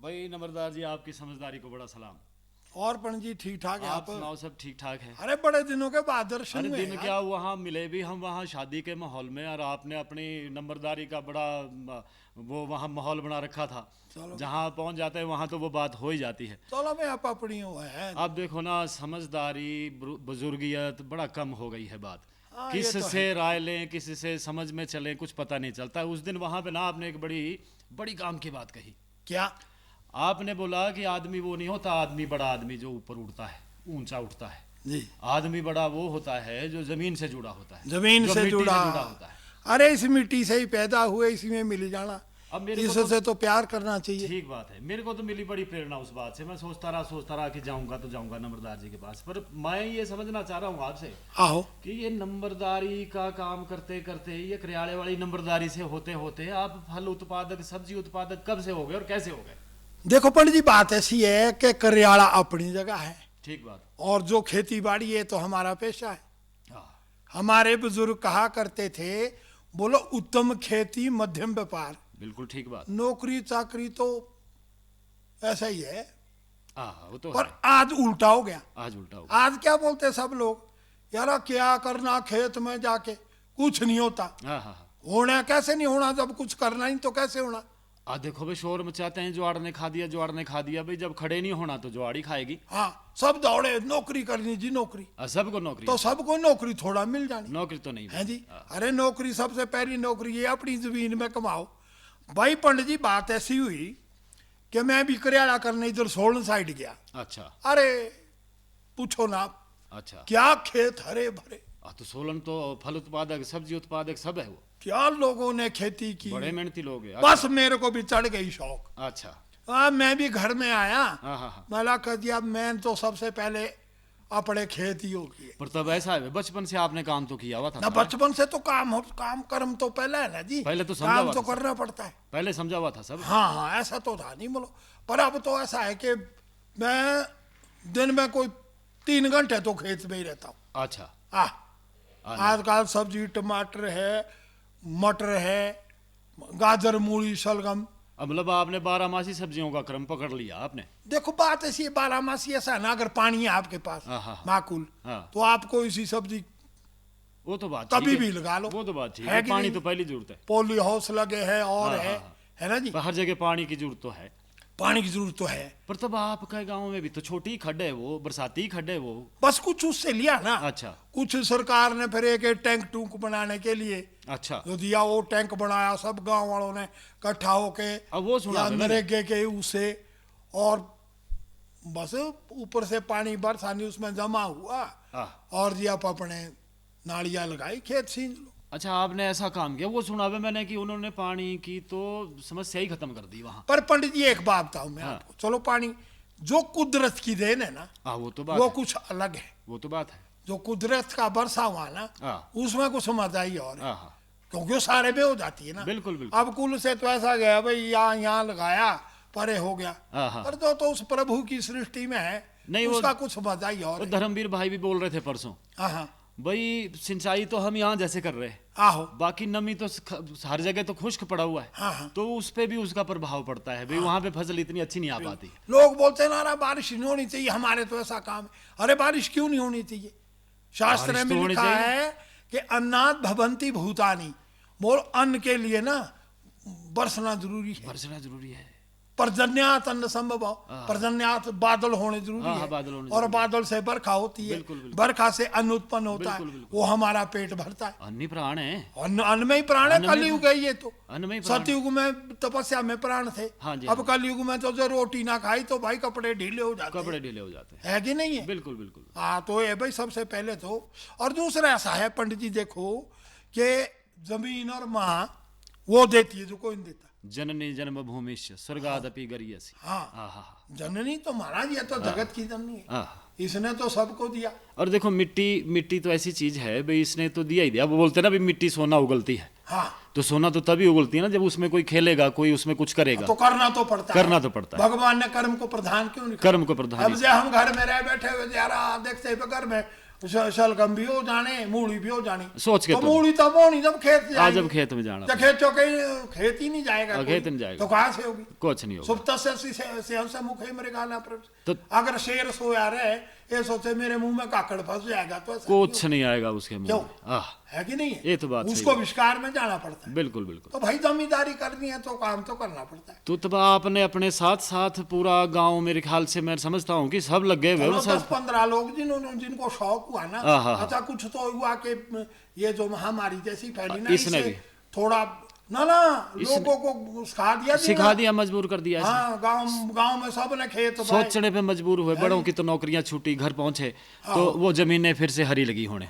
भाई नंबरदार जी, आपकी समझदारी को बड़ा सलाम। और पंडित जी ठीक ठाक है आप आप? सुनाओ, सब ठीक ठाक है? अरे बड़े दिनों के बाद दर्शन अरे हुए दिन यार। क्या, वहाँ मिले भी हम वहाँ शादी के माहौल में, और आपने अपनी नंबरदारी का बड़ा वो वहाँ माहौल बना रखा था। चलो। जहाँ पहुँच जाते हैं वहाँ तो वो बात हो ही जाती है। चलो मैं आप अपनी हुआ है। अब देखो ना, समझदारी बुजुर्गियत बड़ा कम हो गई है बात। हाँ, ये किस तो से राय लें, किस से समझ में चले, कुछ पता नहीं चलता। उस दिन वहाँ पे ना आपने एक बड़ी बड़ी काम की बात कही। क्या? आपने बोला कि आदमी वो नहीं होता, आदमी बड़ा आदमी जो ऊपर उड़ता है, ऊंचा उठता है। जी। आदमी बड़ा वो होता है जो जमीन से जुड़ा होता है, जमीन जो से मिट्टी जुड़ा होता है। अरे इस मिट्टी से ही पैदा हुए, इसी में मिल जाना। अब मेरे को इससे तो प्यार करना चाहिए। ठीक बात है। मेरे को तो मिली बड़ी प्रेरणा उस बात से। मैं सोचता रहा कि जाऊंगा तो जाऊंगा नंबरदार जी के पास। पर मैं ये समझना चाह रहा हूँ आपसे आहो। कि ये नंबरदारी का काम करते करते, ये करियाले वाली नंबरदारी से होते होते आप फल उत्पादक, सब्जी उत्पादक कब से हो गए और कैसे हो गए? देखो पंडित जी, बात ऐसी है कि करियाला अपनी जगह है। ठीक बात। और जो खेती बाड़ी है तो हमारा पेशा है। हाँ, हमारे बुजुर्ग कहा करते थे, बोलो उत्तम खेती मध्यम व्यापार। बिल्कुल ठीक बात। नौकरी चाकरी तो ऐसा ही है। हाँ, वो तो पर है। आज उल्टा हो गया। आज उल्टा हो गया। आज क्या बोलते सब लोग, यार क्या करना खेत में जाके, कुछ नहीं होता। हाँ हाँ हाँ। होना कैसे नहीं होना, जब कुछ करना ही तो कैसे होना। देखो भाई, शोर मचाते हैं, जुआड़ ने खा दिया, जुआड़ ने खा दिया। भाई जब खड़े नहीं होना तो जुआड़ ही खाएगी। हाँ, सब दौड़े नौकरी करनी जी, नौकरी। सबको नौकरी तो सबको नौकरी थोड़ा मिल जानी। नौकरी तो नहीं है जी। हाँ। अरे नौकरी सबसे पहली नौकरी ये अपनी जमीन में कमाओ। भाई पंडित जी, बात ऐसी हुई कि मैं भी करियाला करने इधर सोलन साइड गया। अच्छा अरे पूछो ना, अच्छा। क्या खेत हरे भरे। तो सोलन तो फल उत्पादक, सब्जी उत्पादक सब है वो। क्या लोगों ने खेती की, बड़े मेहनती लोग हैं। बस मेरे को भी चढ़ गई शौक। अच्छा। मैं भी घर में आया। हाँ हाँ हाँ। मैंने कह दिया, मैं तो सबसे पहले अपने खेतियों की। पर तब ऐसा है, बचपन से आपने काम तो किया हुआ था ना, बचपन से तो काम कर्म तो पहले है ना जी। पहले तो समझा काम हुआ तो था करना पड़ता है। पहले समझा हुआ था सब। हाँ हाँ, ऐसा तो था नहीं बोलो। पर अब तो ऐसा है कि मैं दिन में कोई 3 घंटे तो खेत में ही रहता हूँ। अच्छा। आजकल सब्जी टमाटर है, मटर है, गाजर मूली शलगम। मतलब आपने 12 मासी सब्जियों का क्रम पकड़ लिया आपने। देखो बात ऐसी है, 12 मासी ऐसा है ना, अगर पानी है आपके पास माकूल, तो आपको इसी सब्जी वो तो बात कभी भी लगा लो। वो तो बात ठीक है है, कि पानी नहीं? तो पहली जरूरत है। पोली हाउस लगे है और है ना जी। हर जगह पानी की जरूरत तो है। पानी की जरूरत तो है। पर तब आपके गांव में भी तो छोटी खड्ड है, वो बरसाती खड्ड है वो। बस कुछ उससे लिया ना। अच्छा। कुछ सरकार ने फिर एक टैंक टूंक बनाने के लिए अच्छा जो दिया, वो टैंक बनाया, सब गांव वालों ने इकट्ठा होके। अब वो सुना नरेगे के उसे, और बस ऊपर से पानी बरसानी उसमें जमा हुआ, और जी आप अपने नालियां लगाई, खेत सींच लो। अच्छा, आपने ऐसा काम किया। वो सुना है मैंने कि उन्होंने पानी की तो समस्या ही खत्म कर दी वहां। पर पंडित जी एक बात बताऊं मैं आपको, चलो पानी जो कुदरत की देन है ना, वो तो बात वो है। कुछ अलग है। वो तो बात है। जो कुदरत का बरसा हुआ ना, उसमें कुछ मजा ही और है। क्योंकि वो सारे में हो जाती है ना। बिल्कुल बिल्कुल। अब कुल से तो ऐसा गया भाई, यहाँ लगाया, परे हो गया। पर तो उस प्रभु की सृष्टि में है, नहीं उसका कुछ मजा ही और। धर्मवीर भाई भी बोल रहे थे परसों, भाई सिंचाई तो हम यहाँ जैसे कर रहे हैं, बाकी नमी तो हर जगह तो खुश्क पड़ा हुआ है। तो उस पे भी उसका प्रभाव पड़ता है भाई। वहां पे फसल इतनी अच्छी नहीं आ पाती। लोग बोलते हैं ना, बारिश नहीं होनी चाहिए, हमारे तो ऐसा काम है। अरे बारिश क्यों नहीं होनी चाहिए? शास्त्र में लिखा है कि अन्नात् भवन्ति भूतानि, बोल अन्न के लिए ना बरसना जरूरी है। बरसना जरूरी है। पर्जन्यात अन्न संभव, पर्जन्यात बादल होने जरूरी है। और बादल से बरखा होती है, बरखा से अन्न उत्पन्न होता है, वो हमारा पेट भरता है। अन्न प्राण है। अन्न में ही प्राण है। कलयुग है ये तो। सतयुग में तपस्या में प्राण थे। अब कलयुग में तो जो रोटी ना खाई तो भाई कपड़े ढीले हो जाते है कि नहीं है? बिल्कुल बिल्कुल। हाँ, तो ये भाई सबसे पहले तो। और दूसरा ऐसा है पंडित जी, देखो कि जमीन और माँ वो देती है जो कोई नहीं देता। जननी जन्मभूमिश्च स्वर्गादपि गरीयसी। हाँ, जननी तो महाराज ये तो जगत की जननी है, इसने तो सबको दिया। और देखो मिट्टी तो ऐसी चीज है भाई, इसने तो दिया ही दिया। वो बोलते ना भी मिट्टी सोना उगलती है। तो सोना तो तभी उगलती है ना जब उसमें कोई खेलेगा, कोई उसमें कुछ करेगा। तो करना तो पड़ता है। भगवान ने कर्म को प्रधान क्यों नहीं? कर्म को प्रधान। अब हम घर में रह बैठे हुए, देखते घर में शलगम भी हो जाने, मूली भी हो जानी। सोच के तो मूली तब होनी जब खेत जाएगी। जब खेत में जाना, खेत चौके खेत ही नहीं जाएगा, खेत नहीं जाएगा तो कहाँ से होगी? कुछ नहीं होगा। सुप्त से मुख है मेरे गाना पर। तो अगर शेर सोया रहे ये सोचे मेरे मुंह में काकड़ फंस जाएगा तो कुछ नहीं आएगा उसके मुंह में, है कि नहीं? ये तो बात उसको विस्तार में जाना पड़ता है। बिल्कुल बिल्कुल। तो भाई जमींदारी करनी है तो काम तो करना पड़ता है। तो तब आपने अपने साथ साथ पूरा गांव, मेरे ख्याल से मैं समझता हूँ कि सब लग गए 10-15 लोग जिनको शौक हुआ ना। अच्छा कुछ तो हुआ कि ये जो महामारी जैसी फैली ना, इसने भी थोड़ा ना लोगों को सिखा दिया, मजबूर कर दिया। हाँ, गांव में सब ने खेत सोचने पे मजबूर हुए, बड़ों की तो नौकरियां छूटी, घर पहुंचे तो वो जमीनें फिर से हरी लगी होने।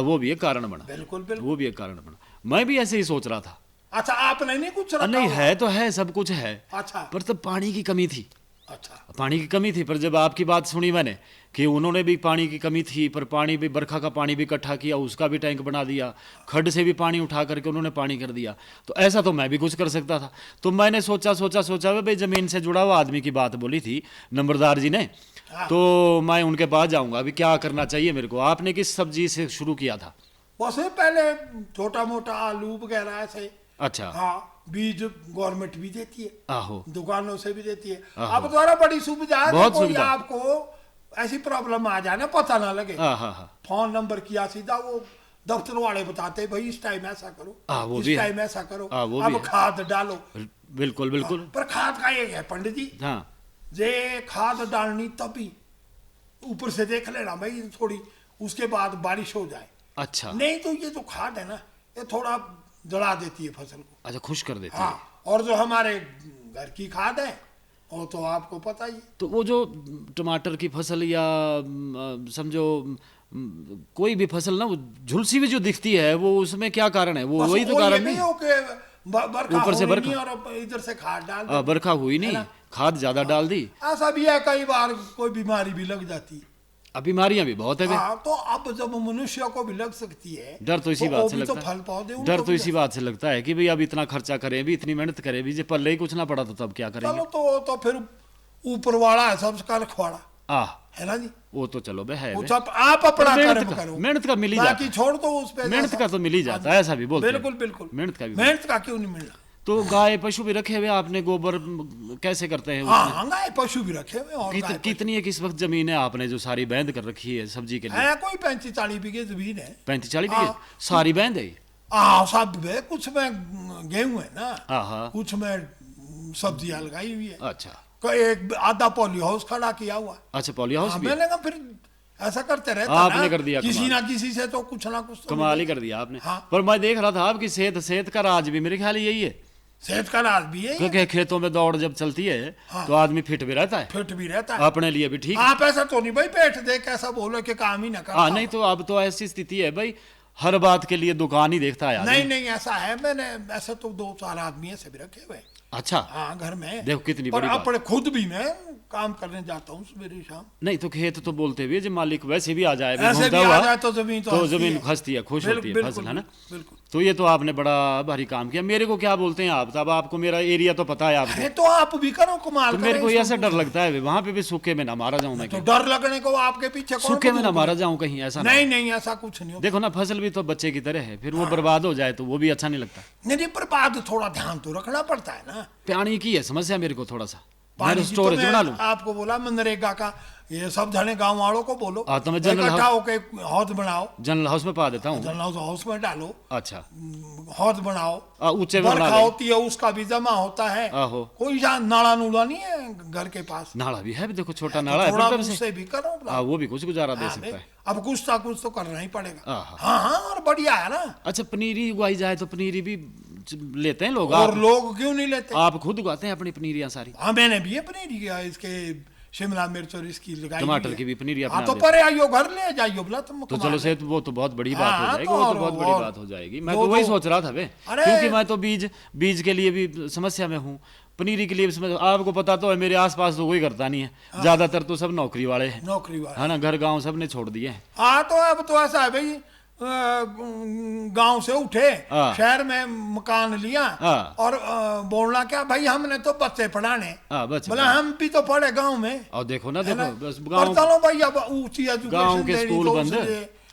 वो भी एक कारण बना। बिल्कुल बिल्कुल, वो भी एक कारण बना। मैं भी ऐसे ही सोच रहा था। अच्छा आपने नहीं कुछ रखा? नहीं है तो है, सब कुछ है। अच्छा, पर तब पानी की कमी थी। अच्छा, पानी की कमी थी। पर जब आपकी बात सुनी मैंने कि उन्होंने भी पानी की कमी थी, पर पानी भी, बरखा का पानी भी इकट्ठा किया, उसका भी टैंक बना दिया, खड्ड से भी पानी उठा करके उन्होंने पानी कर दिया, तो ऐसा तो मैं भी कुछ कर सकता था। तो मैंने सोचा भाई जमीन से जुड़ा हुआ आदमी की बात बोली थी नंबरदार जी ने, तो मैं उनके पास जाऊंगा, अभी क्या करना चाहिए मेरे को। आपने किस सब्जी से शुरू किया था? वैसे पहले छोटा मोटा आलू वगैरह ऐसे। अच्छा, हाँ, बीज गवर्नमेंट भी देती है, आहो, दुकानों से भी देती है। अब द्वारा बड़ी सुविधा है, बहुत कोई सुविधा। आपको ऐसी प्रॉब्लम आ जाए ना, पता ना लगे, फोन नंबर किया सीधा, वो दफ्तर वाले बताते भाई इस टाइम ऐसा करो, इस टाइम ऐसा करो, अब खाद डालो। बिल्कुल बिल्कुल। पर खाद का एक है पंडित जी, जे खाद डालनी तभी ऊपर से देख लेना भाई थोड़ी, उसके बाद बारिश हो जाए। अच्छा, नहीं तो ये जो खाद है ना, ये थोड़ा जला देती है फसल को। अच्छा, खुश कर देती है। और जो हमारे घर की खाद है वो तो आपको पता ही। तो वो जो टमाटर की फसल या समझो कोई भी फसल ना, वो झुलसी भी जो दिखती है, वो उसमें क्या कारण है? वो वही तो कारण नहीं, ऊपर से बरखा और इधर से खाद डाल, बरखा हुई नहीं, खाद ज्यादा डाल दी। ऐसा भी है, कई बार कोई बीमारी भी लग जाती है। अब बीमारियां भी बहुत है। तो अब जब मनुष्य को भी लग सकती है, डर तो इसी बात से लगता है, डर तो इसी बात से लगता है कि भाई अब इतना खर्चा करें भी, इतनी मेहनत करें भी, जब पल्ले ही कुछ ना पड़ा तो तब क्या करेंगे? तो फिर ऊपर वाला है सबका रखवाड़ा, है ना जी। वो तो चलो बे है, आप अपना कर्म करो, मेहनत का मिल ही जाता है, छोड़ दो उस पे, मेहनत का तो मिल ही जाता है, ऐसा भी बोलते हैं। बिल्कुल बिल्कुल, मेहनत का क्यों नहीं मिलना? तो गाय पशु भी रखे हुए आपने, गोबर कैसे करते हैं? हाँ, गाय पशु भी रखे हुए। और कितनी है किस वक्त जमीन है आपने जो सारी बैंद कर रखी है सब्जी के लिए? है कोई 35-40 बीघे जमीन है। 35-40 बीघे सारी बैंद है? सब है, कुछ में गेहूं है ना, कुछ में सब्जियां लगाई हुई है। अच्छा, एक आधा पॉली हाउस खड़ा किया हुआ। अच्छा, पॉली हाउस भी? मैंने कहा फिर ऐसा करते रहता आपने कर दिया, किसी ना किसी से तो कुछ ना कुछ कमाल ही कर दिया आपने। पर मैं देख रहा था आपकी सेहत का राज भी मेरे ख्याल यही है। सेहत का राज भी है, क्योंकि खेतों में दौड़ जब चलती है तो आदमी फिट भी रहता है, अपने लिए भी ठीक। आप ऐसा तो नहीं भाई पेट देख ऐसा बोलो कि काम ही ना कर। नहीं तो अब तो ऐसी स्थिति है भाई, हर बात के लिए दुकान ही देखता है। नहीं ऐसा है, मैंने ऐसे तो 2-4 आदमी ऐसे भी रखे हुए। अच्छा, हाँ, घर में देखो कितनी बड़ी बात। अपने खुद भी मैं काम करने जाता हूँ सवेरे शाम। नहीं तो खेत तो बोलते भी है, जब मालिक वैसे भी आ जाए, ऐसे भी आ जाए तो जमीन खसती है, खुश होती है फसल, है ना। तो ये तो आपने बड़ा भारी काम किया। मेरे को क्या बोलते हैं आप, अब आपको मेरा एरिया तो पता है आपको, तो आप भी करो कमाल। तो मेरे को ऐसा डर लगता है वहां पे भी सूखे में ना मारा जाऊं मैं। तो डर लगने को आपके पीछे सूखे में ना मारा जाऊं कहीं, ऐसा नहीं ऐसा कुछ नहीं। देखो ना, फसल भी तो बच्चे की तरह है, फिर वो बर्बाद हो जाए तो वो भी अच्छा नहीं लगता। नहीं, बर्बाद थोड़ा ध्यान तो रखना पड़ता है ना। पानी की है समस्या मेरे को, थोड़ा सा पानी स्टोरेज बना लूं। आपको बोला मनरेगा का, ये सब जने गांव वालों को बोलो, तो मैं जनरल हौद बनाओ, जनरल हाउस में पा देता हूँ, जनरल हाउस में डालो। अच्छा, हौद बनाओ, ऊंचे बरखा होती है उसका भी जमा होता है। कोई नाला नूला नहीं है घर के पास? नाला भी है, देखो छोटा नाला है, उससे भी करो, वो भी कुछ गुजारा दे सकता है। अब कुछ ना कुछ तो करना ही पड़ेगा। हाँ, और बढ़िया है ना। अच्छा, पनीरी उगाई जाए तो पनीरी भी लेते हैं लोग? और लोग क्यों नहीं लेते? आप खुद उगाते हैं अपनी पनीरियां सारी? हाँ, मैंने भी पनीरी किया, इसके शिमला मिर्च और इसकी लगाई, टमाटर की भी पनीरी। तो पर आइयो घर ले जाइयो बोला तुम, तो चलो से वो तो बहुत बड़ी बात हो जाएगी, वो तो बहुत बड़ी बात हो जाएगी। मैं तो वही सोच रहा था वे, क्योंकि मैं तो बीज के लिए भी समस्या में हूँ, पनीरी के लिए भी समस्या। आपको पता तो है मेरे आसपास तो कोई करता नहीं है, ज्यादातर तो सब नौकरी वाले हैं, है ना, घर गाँव सब ने छोड़ दिए हैं। हाँ, तो अब तो ऐसा है भाई, गांव से उठे, शहर में मकान लिया और बोलना क्या भाई हमने तो बच्चे पढ़ाने, बोला हम भी तो पढ़े गांव में। और देखो ना, देखो बस गांव, चलो भाई अब ऊंची गांव के स्कूल बंद,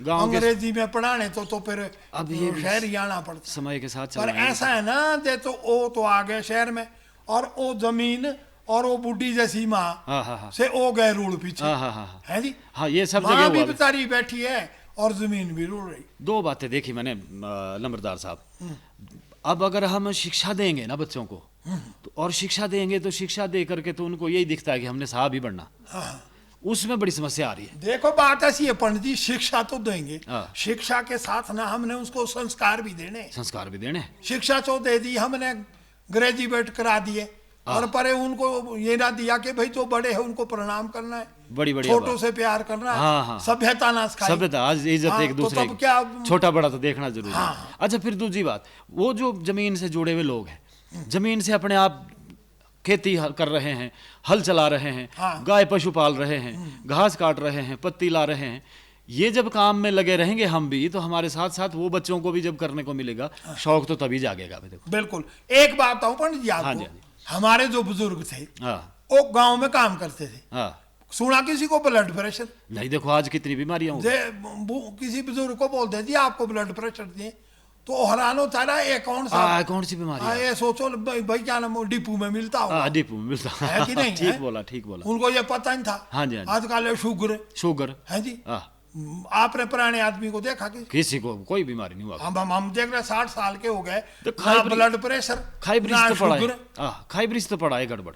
अंग्रेजी में पढ़ाने तो फिर अब ये शहर ही आना पड़ता समय के साथ। पर ऐसा है ना, दे तो वो तो आ गए शहर में और वो जमीन और वो बुढ़ी जैसी माँ से वो गए रूढ़ पीछे, है जी। हाँ, ये सब जगह भी बेचारी बैठी है और जमीन भी रूढ़ रही। दो बातें देखी मैंने नंबरदार साहब। अब अगर हम शिक्षा देंगे ना बच्चों को, तो और शिक्षा देंगे तो शिक्षा दे करके तो उनको यही दिखता है कि हमने साहब ही बनना, उसमें बड़ी समस्या आ रही है। देखो बात ऐसी है पंडित जी, शिक्षा तो देंगे, शिक्षा के साथ ना हमने उसको संस्कार भी देने। शिक्षा तो दे दी हमने, ग्रेजुएट करा दिए और परे उनको ये ना दिया कि भाई जो बड़े हैं उनको प्रणाम करना है, बड़ी छोटों से प्यार करना है, सभ्यता ना सिखाई। सभ्यता आज इज्जत एक दूसरे की, क्या छोटा बड़ा तो देखना जरूरी है। अच्छा, फिर दूसरी बात, वो जो जमीन से जुड़े हुए लोग हैं, जमीन से अपने आप खेती कर रहे हैं, हल चला रहे हैं, गाय पशु पाल रहे हैं, घास काट रहे हैं, पत्ती ला रहे हैं, ये जब काम में लगे रहेंगे हम भी, तो हमारे साथ साथ वो बच्चों को भी जब करने को मिलेगा, शौक तो तभी जागेगा। बिल्कुल। एक बात बताऊं पंडित जी आपको, हमारे जो बुजुर्ग थे वो गांव में काम करते थे, सुना किसी को ब्लड प्रेशर नहीं, देखो आज कितनी बीमारियां हो, किसी बुजुर्ग को बोल देती आपको ब्लड प्रेशर दिए तो हैरान होता है, कौन सी बीमारी ये सोचो भाई क्या नाम डिपू में मिलता होगा, डिपू में मिलता है कि नहीं। ठीक बोला उनको ये पता नहीं था। हाँ जी, आजकल शुगर है जी। आपने पुराने आदमी को देखा कि किसी को कोई बीमारी नहीं हुआ। हम देख रहे 60 साल के हो गए, ना ब्लड प्रेशर, ना शुगर, खाई तो पड़ा है गड़बड़,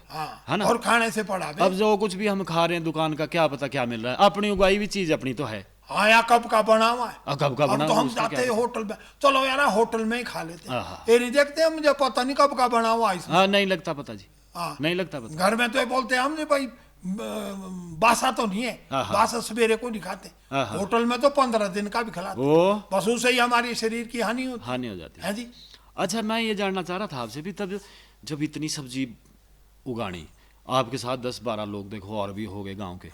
है ना, और खाने से पड़ा। अब जो कुछ भी हम खा रहे हैं दुकान का क्या पता क्या मिल रहा है, अपनी उगाई हुई चीज अपनी तो है। हाँ, या कब का बना हुआ है, कब का बना, तो हम जाते हैं होटल में, चलो यार होटल में ही खा लेते हैं, ये नहीं देखते हम, मुझे पता नहीं कब का बना हुआ है। नहीं लगता पता जी, नहीं लगता पता। घर में तो बोलते हैं हमने भाई बासा तो नहीं है, बासा सवेरे को नहीं खाते, होटल में तो 15 दिन का भी खिलाते, बस उससे ही हमारी शरीर की हानि हो जाती है जी। अच्छा, मैं ये जानना चाह रहा था आपसे भी, तब जब इतनी सब्जी उगानी, आपके साथ 10-12 लोग देखो और भी हो गए गांव के,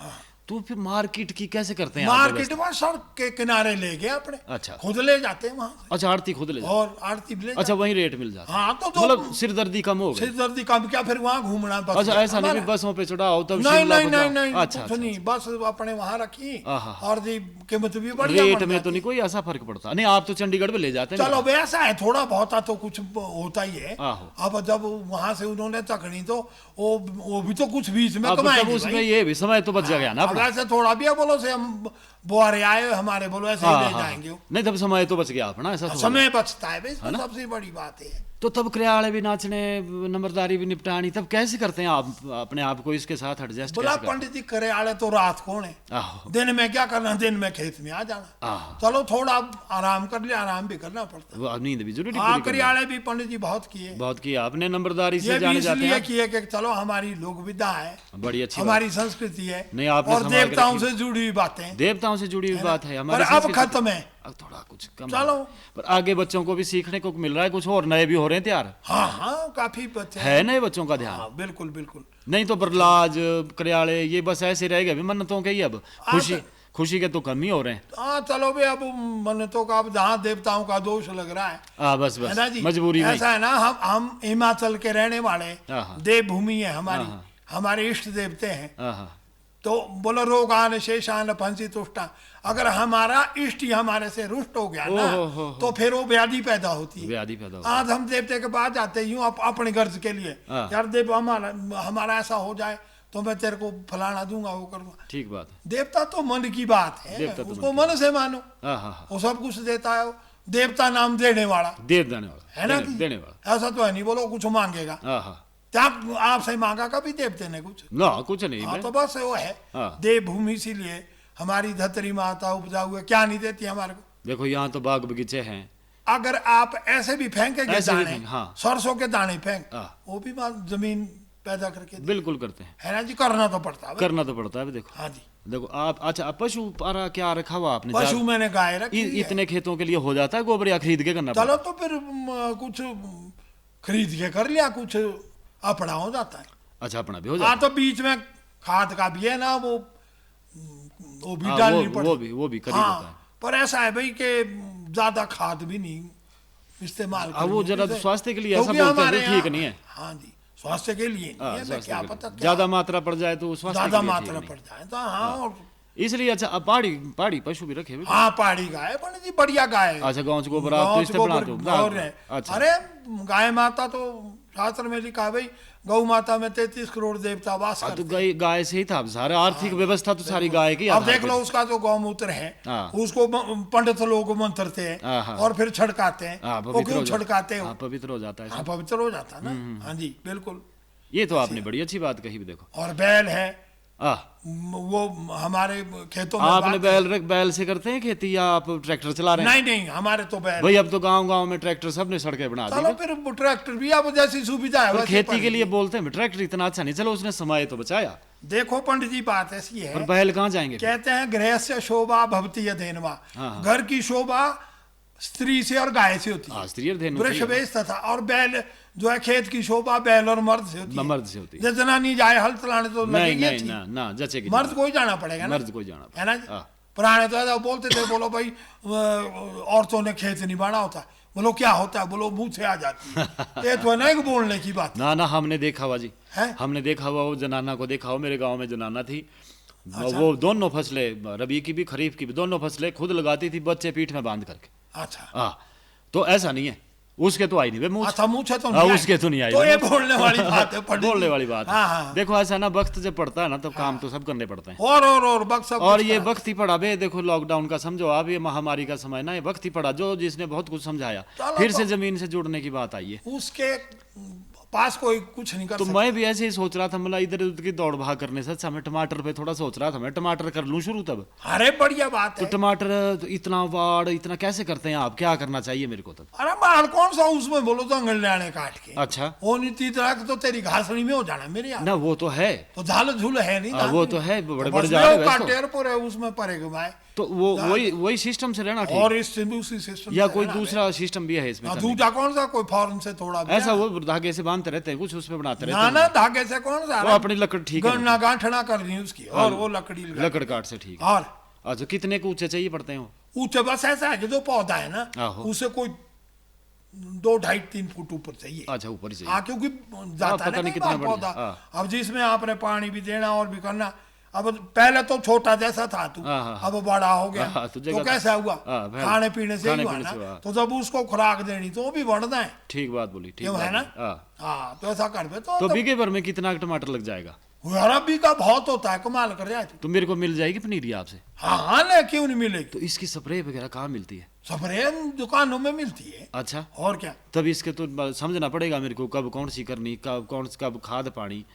तो फिर मार्केट की कैसे करते हैं? मार्केट में सड़क के किनारे ले गए अपने, अच्छा, खुद ले जाते हैं वहाँ। अच्छा, आड़ती खुद ले जाते, और आड़ती भी ले जाते। अच्छा, वहीं रेट मिल जाता। हाँ, तो मतलब सिरदर्दी कम हो गई। सिरदर्दी कम क्या, फिर वहाँ घूमना। अच्छा, ऐसा नहीं बसों पे चढ़ाओ तब नहीं, अच्छा नहीं, बस अपने वहाँ रखी और कीमत भी बढ़िया, रेट में तो नहीं कोई ऐसा फर्क पड़ता। नहीं, आप तो चंडीगढ़ में ले जाते हैं। चलो वैसा है, थोड़ा बहुत तो कुछ होता ही है। अब जब वहाँ से उन्होंने तकनी तो वो भी तो कुछ बीच में कमाएंगे, उसमें ये भी समय तो बच गया ना। वैसे थोड़ा भी बोलो से हम बुआरे आए हमारे, बोलो ऐसे ही ले जाएंगे। नहीं, तब समय तो बच गया अपना, ऐसा समय बचता है, सबसे बड़ी बात है। तो तब क्रियाले भी नाचने, नंबरदारी भी निपटानी, तब कैसे करते हैं आप अपने आप को इसके साथ एडजस्ट? बोला पंडित जी, क्रियाले तो रात को है, दिन में क्या करना, दिन में खेत में आ जाना। चलो थोड़ा आराम कर लिया, आराम भी करना पड़ता है, नींद भी जरूरी। क्रियाले भी पंडित जी बहुत किए आपने नंबरदारी से जाने जाते हैं किए कि चलो हमारी लोक विद्या है, बड़ी अच्छी हमारी संस्कृति है, और देवताओं से जुड़ी हुई बातें, देवताओं से जुड़ी हुई बात है हमारी। अब खत्म है, अब थोड़ा कुछ कम, चलो पर आगे बच्चों को भी सीखने को मिल रहा है, कुछ और नए भी हो रहे हैं तैयार। हाँ, काफी बच्चे है नए बच्चों का ध्यान। बिल्कुल बिल्कुल। नहीं तो बरलाज क्रियाले ये बस ऐसे रह गए मन्नतों के ही, अब खुशी के तो कम ही हो रहे हैं। हाँ, चलो भी अब मन्नतों का, अब जहाँ देवताओं का दोष लग रहा है, बस मजबूरी में। ऐसा है ना, हम हिमाचल के रहने वाले, देवभूमि है हमारे इष्ट देवते हैं, तो बोलो रोग आन शेषान फंसी तुष्टा, अगर हमारा इष्ट ही हमारे से रुष्ट हो गया ना, तो फिर वो व्याधि पैदा होती है। आज हम देवते के पास जाते यूं अपने गर्ज के लिए, यार देव हमारा ऐसा हो जाए तो मैं तेरे को फलाना दूंगा, वो करूंगा। ठीक बात। देवता तो मन की बात है, उसको मन से मानो, वो सब कुछ देता है। देवता नाम देने वाला, है ना, देने वाला। ऐसा तो है नहीं बोलो कुछ मांगेगा, आपसे मांगा कभी देवते ने कुछ ना, कुछ नहीं। तो बस वो है देवभूमि, इसीलिए हमारी धरती माता उपजाऊ है, क्या नहीं देती हमारे को। देखो यहाँ तो बाग बगीचे हैं, अगर आप ऐसे भी फेंकेंगे दाने, सरसों के दाने फेंक, वो भी जमीन पैदा करके बिल्कुल करते हैं, है ना जी। करना तो पड़ता है। देखो, हाँ जी, देखो आप। अच्छा, पशु पारा क्या रखा हुआ आपने? पशु मैंने गाय रखी। इतने खेतों के लिए हो जाता है गोबर, या खरीद के करना? चलो तो फिर कुछ खरीद के कर लिया, कुछ अपना हो जाता है। अच्छा, अपना भी हो जाता है। तो बीच में खाद का भी है ना, वो भी डालनी पड़ती, वो भी खरीद होता है। पर ऐसा है भाई कि ज्यादा खाद भी नहीं इस्तेमाल वो जरा स्वास्थ्य के लिए ऐसा क्योंकि बोलते हैं हमारे जो ठीक यहाँ- नहीं है। हाँ जी, स्वास्थ्य के लिए नहीं है, मैं क्या पता ज्यादा मात्रा पड़ जाए तो स्वास्थ्य ज्यादा के लिए मात्रा ठीक पड़ जाए तो हाँ। और नहीं। इसलिए अच्छा अब पहाड़ी पहाड़ी पशु भी रखे हुए। हाँ पहाड़ी गाय पंडित जी, बढ़िया गाय है। अच्छा, गाँव से गोबर आप तो गाँव इससे से बनाते गोबर हो। और है। अच्छा, अरे गाय माता तो शास्त्र में लिखा है भाई, गौ माता में 33 करोड़ देवता वास हाँ, तो करते गाय से ही था सारे आर्थिक व्यवस्था तो सारी गाय की अब आधार देख पे लो थी। उसका जो गौमूत्र है हाँ। उसको पंडित लोग मंत्रते हाँ, हैं हाँ। और फिर छिड़काते हैं। हाँ, वो पवित्र क्यों हो जाता- छिड़काते हो? हाँ, पवित्र हो जाता है हाँ सब। पवित्र हो जाता ना। हाँ जी बिल्कुल। ये तो आपने बड़ी अच्छी बात कही भी देखो। और बैल है, आ, वो हमारे खेतों में आपने बात- बैल से करते हैं खेती या आप ट्रैक्टर चला रहे हैं? नहीं नहीं, हमारे तो बैल। भाई अब तो गांव गांव में ट्रैक्टर सबने सड़कें बना दी। चलो फिर ट्रैक्टर भी अब जैसी सुविधा है पर वैसे खेती के पर- लिए बोलते हैं ट्रैक्टर इतना अच्छा नहीं, चलो उसने समय तो बचाया, देखो पंडित जी बात ऐसी पर है, बैल कहाँ जाएंगे? कहते हैं गृह से शोभा भवती यदेनवा, हाँ। घर की शोभा स्त्री से और गाय से होती है। स्त्री और धेनु वृक्ष वेश तथा, और बैल जो है खेत की शोभा बैल और मर्द से होती है। मर्द से होती है। जितना नहीं जाए हल चलाने तो नहीं लगेगी नहीं अच्छी। ना ना जचेगी मर्द को ही जाना पड़ेगा ना, मर्द को ही जाना है ना। हाँ। पुराने तो ऐसा बोलते थे, बोलो भाई औरतों ने खेत नहीं बाना होता, बोलो क्या होता है, बोलो मुंह से आ जाती है। ये तो है ना एक बोलने की बात ना ना, हमने देखा हुआ जी, है? हमने देखा हुआ, वो जनाना को देखा हुआ, मेरे गांव में जनाना थी। वो दोनों फसलें, रबी की भी खरीफ की भी, दोनों फसलें खुद लगाती थी बच्चे पीठ में बांध करके। अच्छा हाँ, तो ऐसा नहीं है, उसके तो आई नहीं वे मुंह से। अच्छा, मुंह से तो हाँ, नहीं आई। उसके तो नहीं आई तो ये मुंह से। बोलने वाली बात है पंडित बोलने जी। वाली बात है। हाँ, हाँ। देखो ऐसा ना, वक्त जब पड़ता है ना तब काम तो सब करने पड़ते हैं। और वक्त सब और कुछ ये करा। वक्त ही पड़ा बे, देखो लॉकडाउन का समझो आप, ये महामारी का समय ना, ये वक्त ही पड़ा जो जिसने बहुत कुछ समझाया, चलो फिर तो- से जमीन से जुड़ने की बात आई है। उसके पास कोई कुछ नहीं कर तो सकता। मैं भी ऐसे ही सोच रहा था, मतलब इधर उधर की दौड़ भाग करने से अच्छा मैं टमाटर पे थोड़ा सोच रहा था, मैं टमाटर कर लूं शुरू तब। अरे बढ़िया बात तो है। टमाटर तो इतना वाड़ इतना कैसे करते हैं आप, क्या करना चाहिए मेरे को तब? अरे बाहर कौन सा उसमें बोलो तो अंगड़े काट के, अच्छा, वो नीति तरह तो तेरी घासनी में हो जाना मेरे यार। ना वो तो है, तो झाल झूल है नहीं, वो तो है, बड़े तो बड़े बस झाड़ है वो वैसे काटेर पर है, उसमें पड़ेगा भाई। तो वो वही सिस्टम से रहना ठीक, और इस उसी सिस्टम या से कोई रहना दूसरा सिस्टम भी है इसमें है। करने दूजा कौन सा, कोई फॉरन से थोड़ा का? ऐसा वो धागे से बांधते रहते हैं, कुछ उसमें बनाते रहते ना हैं, ना, धागे से कौन सा, वो अपनी लकड़ ठीक है, गन्ना गांठना करनी उसकी, और वो लकड़ी लगा- लकड़ काट से ठीक है। और अच्छा, कितने को ऊंचे चाहिए पड़ते हैं वो? ऊंचे बस ऐसा है कि जो पौधा है ना, आहो। उसे कोई 2, 2.5, 3 फुट ऊपर चाहिए। अच्छा, ऊपर ही चाहिए। हाँ, क्योंकि जाता पता है ना नहीं कई कितना बार बढ़ पौधा। जाए। हाँ। अब जिसमें आपने पानी भी देना और भी करना, अब पहले तो छोटा जैसा था तू, हाँ, हाँ। अब बड़ा हो गया, हाँ, तो तो जगह- कैसा हुआ, हाँ, पहले- खाने पीने से ही खाने हुआ पीने ना। से हुआ। तो जब उसको खुराक देनी तो वो भी बढ़ना है, ठीक बात बोली, ठीक क्यों है बात ना। बोली। हाँ। हाँ, तो ऐसा कर बे तो बीघे भर में कितना टमाटर लग जाएगा? अरबी का बहुत होता है, कमाल कर रहा है तू। तो मेरे को मिल जाएगी पनीरी आपसे? हाँ हाँ, ले क्यों नहीं मिलेगी, तो इसकी स्प्रे वगैरह कहाँ मिलती है? स्प्रे दुकानों में मिलती है। अच्छा, और क्या, तब इसके तो समझना पड़ेगा मेरे को, कब कौन सी करनी, कब खाद पानी,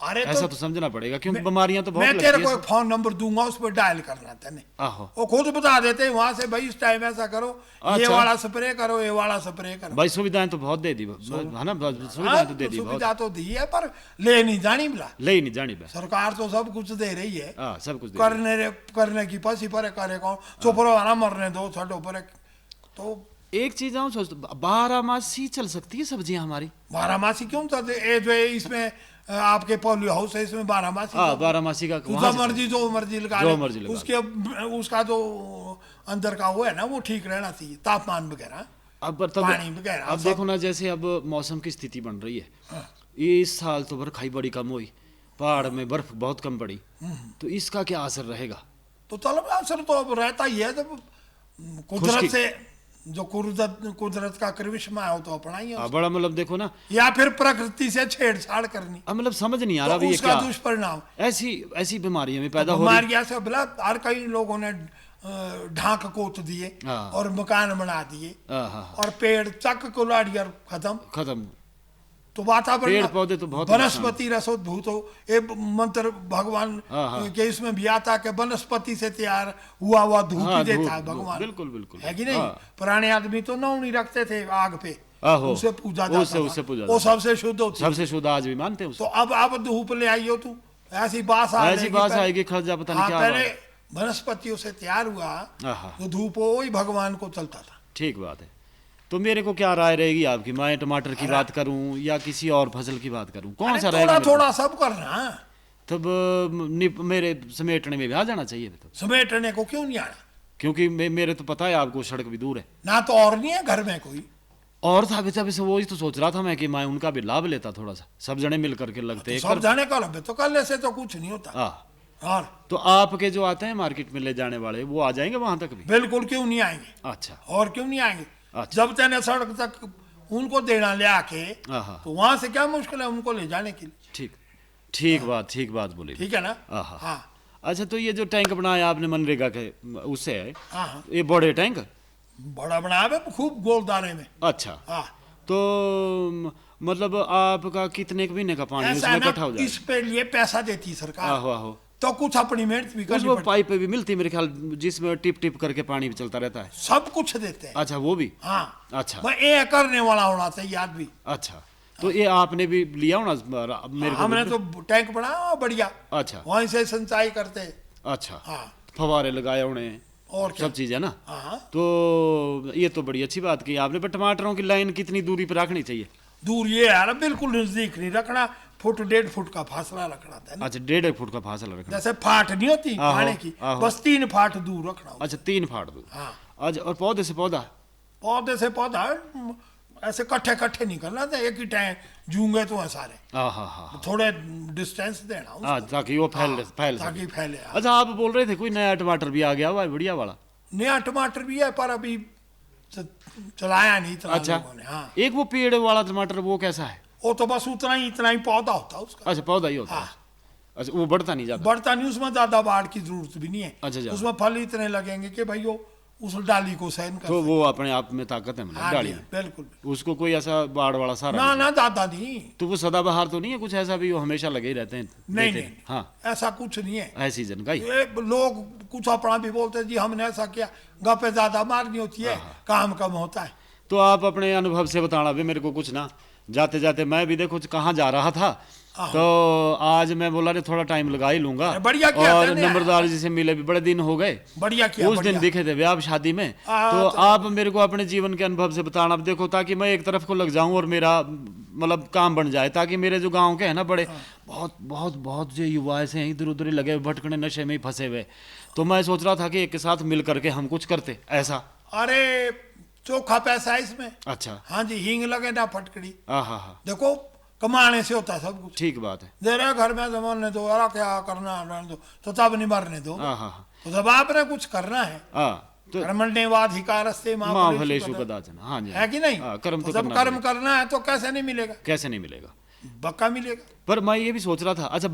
अरे ऐसा तो समझना पड़ेगा, क्योंकि बीमारियां तो बहुत मैं लगती तेरे है को इसमें। एक फोन नंबर दूंगा, उस पर डायल करना तेने, आहो, वो खुद बता देते हैं वहां से, भाई इस टाइम ऐसा करो, ये अच्छा। वाला स्प्रे करो, ये वाला स्प्रे करो। भाई सुविधाएं तो बहुत दे दी है ना, सुविधाएं हाँ, तो दे दी बहुत, सुविधा तो दी है, पर ले नहीं जानी बिला। ले ही नहीं जानी बे। सरकार तो सब कुछ दे रही है, हाँ, सब कुछ दे दी। करने की पसी पर करे कौन, चुप रहो ना, मरने दो छठो पर। तो एक चीज हम सोचते, 12 मासी चल सकती है सब्जियां हमारी? 12 मासी क्यों चलते, ये जो है इसमें आपके पोलियो हाउस है, इसमें 12 मासी। हाँ, 12 मासी का जो वहाँ से मर्जी जो मर्जी लगा जो ले, मर्जी लगा उसके उसका जो अंदर का वो है ना, वो ठीक रहना चाहिए, तापमान वगैरह, अब तब पानी वगैरह अब सब। देखो ना, जैसे अब मौसम की स्थिति बन रही है, ये इस साल तो बरखाई बड़ी कम हुई, पहाड़ में बर्फ बहुत कम पड़ी, तो इसका क्या असर रहेगा? तो चलो असर तो अब रहता ही है, जब कुदरत खुशकी। से जो कुदरत का करिश्मा है वो तो अपना ही है, बड़ा मतलब देखो ना, या फिर प्रकृति से छेड़छाड़ करनी, अब मतलब समझ नहीं आ रहा तो भी ये उसका क्या, दुष्परिणाम। ऐसी ऐसी बीमारियां भी पैदा हो रही। बीमारियां से भला हर कई लोगों ने ढाक कोत दिए हाँ। और मकान बना दिए, हाँ, हाँ, और पेड़ चक कुलाड़ी और खत्म, खत्म। तो वातावरण, पेड़ पौधे तो बहुत वनस्पति रसोद्भूत हो, ये मंत्र भगवान हाँ, हाँ। के इसमें भी आता कि वनस्पति से तैयार हुआ हुआ धूप हाँ, ही देता धूप, है धूप, भगवान, बिल्कुल बिल्कुल, है कि नहीं। हाँ। पुराने आदमी तो नौ नहीं रखते थे आग पे, आहो, उसे पूजा जाता उससे था, पूजा वो जाता सबसे शुद्ध होती। सबसे शुद्ध आज भी मानते हैं तो उसको। अब धूप ले आई हो तू, ऐसी बात आ ऐसी बात आएगी, खर्च जा पता नहीं क्या पहले बात। वनस्पतियों से तैयार हुआ, आहा, तो धूप वही भगवान को चलता था। ठीक बात है। तो मेरे को क्या राय रहेगी आपकी, मैं टमाटर की बात करूं या किसी और फसल की बात करूं, कौन सा रहेगा थोड़ा मेरे को? थोड़ा सब करना, तब मेरे समेटने में भी आ जाना चाहिए तो। समेटने को क्यों नहीं आना, क्योंकि मेरे तो पता है आपको सड़क भी दूर है ना, तो और नहीं है घर में कोई और था बेचा वैसे वही तो सोच रहा था मैं कि मैं उनका भी लाभ लेता थोड़ा सा, सब जने मिल करके लगते हैं, सब जने का लाभ तो करने से तो कुछ नहीं होता। और तो आपके जो आते हैं मार्केट में ले जाने वाले वो आ जाएंगे वहां तक भी? बिल्कुल, क्यों नहीं आएंगे। अच्छा, और क्यों नहीं आएंगे। अच्छा। जब तक सड़क तक उनको देना ले आके तो वहां से क्या मुश्किल है उनको ले जाने के लिए। ठीक ठीक बात बोली, ठीक है ना। हाँ। अच्छा, तो ये जो टैंक बनाया आपने मनरेगा के उससे है, ये बड़े टैंक बड़ा बनाया है खूब गोलदारे में। अच्छा, तो मतलब आपका कितने के महीने का पानी उसमें इकट्ठा हो जाए? इस पे लिए पैसा देती सरकार। आहो तो कुछ अपनी मेहनत भी करनी पड़ती है। पाइप भी मिलती मेरे ख्याल जिसमें टिप टिप करके पानी भी चलता रहता है, सब कुछ देते हैं। अच्छा, वो भी। हाँ, अच्छा, ये करने वाला होना चाहिए आदमी। अच्छा, तो ये आपने भी लिया होना मेरे को? हमने तो टैंक बनाया बढ़िया। अच्छा, वहीं से सिंचाई करते। अच्छा, फवारे लगाए उन्हें और सब चीज है ना। तो ये तो बड़ी अच्छी बात की आपने। पर टमाटरों की लाइन कितनी दूरी पर रखनी चाहिए? दूर ये यार बिल्कुल नजदीक नहीं रखना, 1.5 फुट का फासला रखना था। अच्छा, 1.5 फुट का फासला रखना, जैसे फाट नहीं होती खाने की, बस 3 फाट दूर रखना। अच्छा, 3 फाट दूर। अच्छा, और पौधे से पौधा ऐसे कट्ठे नहीं करना था, एक ही टाइम जूंगे तो सारे। थोड़े डिस्टेंस देना ताकि वो फैले। अच्छा, आप बोल रहे थे कोई नया टमाटर भी आ गया हुआ है बढ़िया वाला? नया टमाटर भी है पर अभी चलाया नहीं। अच्छा, एक वो पेड़ वाला टमाटर वो कैसा है? वो तो बस इतना ही पौधा होता है उसका। अच्छा, पौधा ही होता है। अच्छा, वो बढ़ता नहीं, उसमें ज्यादा बाढ़ की जरूरत भी नहीं है। अच्छा, उसमें फल इतने लगेंगे कि भाई वो उस डाली को सहन कर, तो वो अपने आप में ताकत है मतलब डाली में। बिल्कुल, उसको कोई ऐसा बाढ़ वाला सारा ना ज्यादा नहीं। तो वो सदाबहार तो नहीं है कुछ ऐसा भी वो हमेशा लगे ही रहते हैं? नहीं, हाँ, ऐसा कुछ नहीं है। है सीजन का ही। लोग कुछ अपना भी बोलते जी हमने ऐसा किया, गप्पे ज्यादा मारनी होती है, काम कम होता है। तो आप अपने अनुभव से बताना भी मेरे को कुछ ना। जाते जाते मैं भी देखो कहाँ जा रहा था, तो आज मैं बोला रे थोड़ा टाइम लगा ही लूंगा। बढ़िया किया। और नंबरदार जी से मिले भी बड़े दिन हो गए। बढ़िया किया। उस दिन दिखे थे ब्याह शादी में। तो आप मेरे को अपने जीवन के अनुभव से बताना देखो, ताकि मैं एक तरफ को लग जाऊं और मेरा मतलब काम बन जाए, ताकि मेरे जो गाँव के है ना बड़े बहुत जो युवा ऐसे हैं इधर उधर लगे भटकने नशे में ही फंसे हुए, तो मैं सोच रहा था कि एक के साथ मिल करके हम कुछ करते ऐसा। अरे चोखा पैसा है इसमें। अच्छा, हाँ जी, हींग लगे ना फटकड़ी। हाँ, देखो कमाने से होता सब कुछ। ठीक बात है। दे रहे घर में जमाने दो, अरे क्या करना रहने दो, तो तब नहीं मरने दो। तो जब आपने कुछ करना है तो कर्मण्येवाधिकारस्ते मां फलेषु कदाचन, हाँ जी, है कि नहीं। कर्म तो जब कर्म करना है तो कैसे नहीं मिलेगा? कैसे नहीं मिलेगा? बक्का मिलेगा। पर मैं ये भी सोच रहा था, अच्छा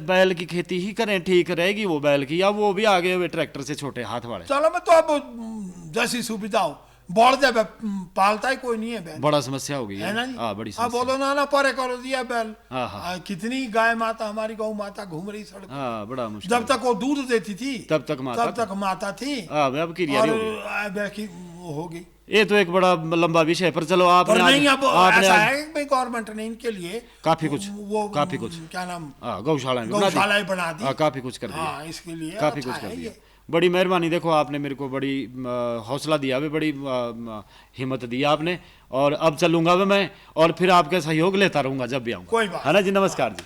बैल की खेती ही करें, ठीक रहेगी वो बैल की, या वो भी आगे हुए ट्रैक्टर से छोटे हाथ वाले? चलो मैं तो अब जैसी सुविधा हो बढ़ जाए, पालता ही कोई नहीं है बैल। बड़ा समस्या हो गई है ना जी। बड़ी समस्या। बोलो ना परे करो दिया बैल। कितनी गाय माता हमारी गौ माता घूम रही सड़क। बड़ा मुश्किल। जब तक वो दूध देती थी तब तक माता थी। अब की हो गई। ये तो एक बड़ा लंबा विषय, पर चलो आपने नहीं, अब ऐसा है भाई गवर्नमेंट ने इनके लिए काफी कुछ क्या नाम गौशालाएं बना दी, काफी कुछ कर दिया। इसके लिए काफी कुछ कर दिया। बड़ी मेहरबानी, देखो आपने मेरे को बड़ी हौसला दिया, बड़ी हिम्मत दी आपने। और अब चलूंगा मैं, और फिर आपका सहयोग लेता रहूंगा जब भी आऊंगा, कोई बात है ना जी। नमस्कार जी।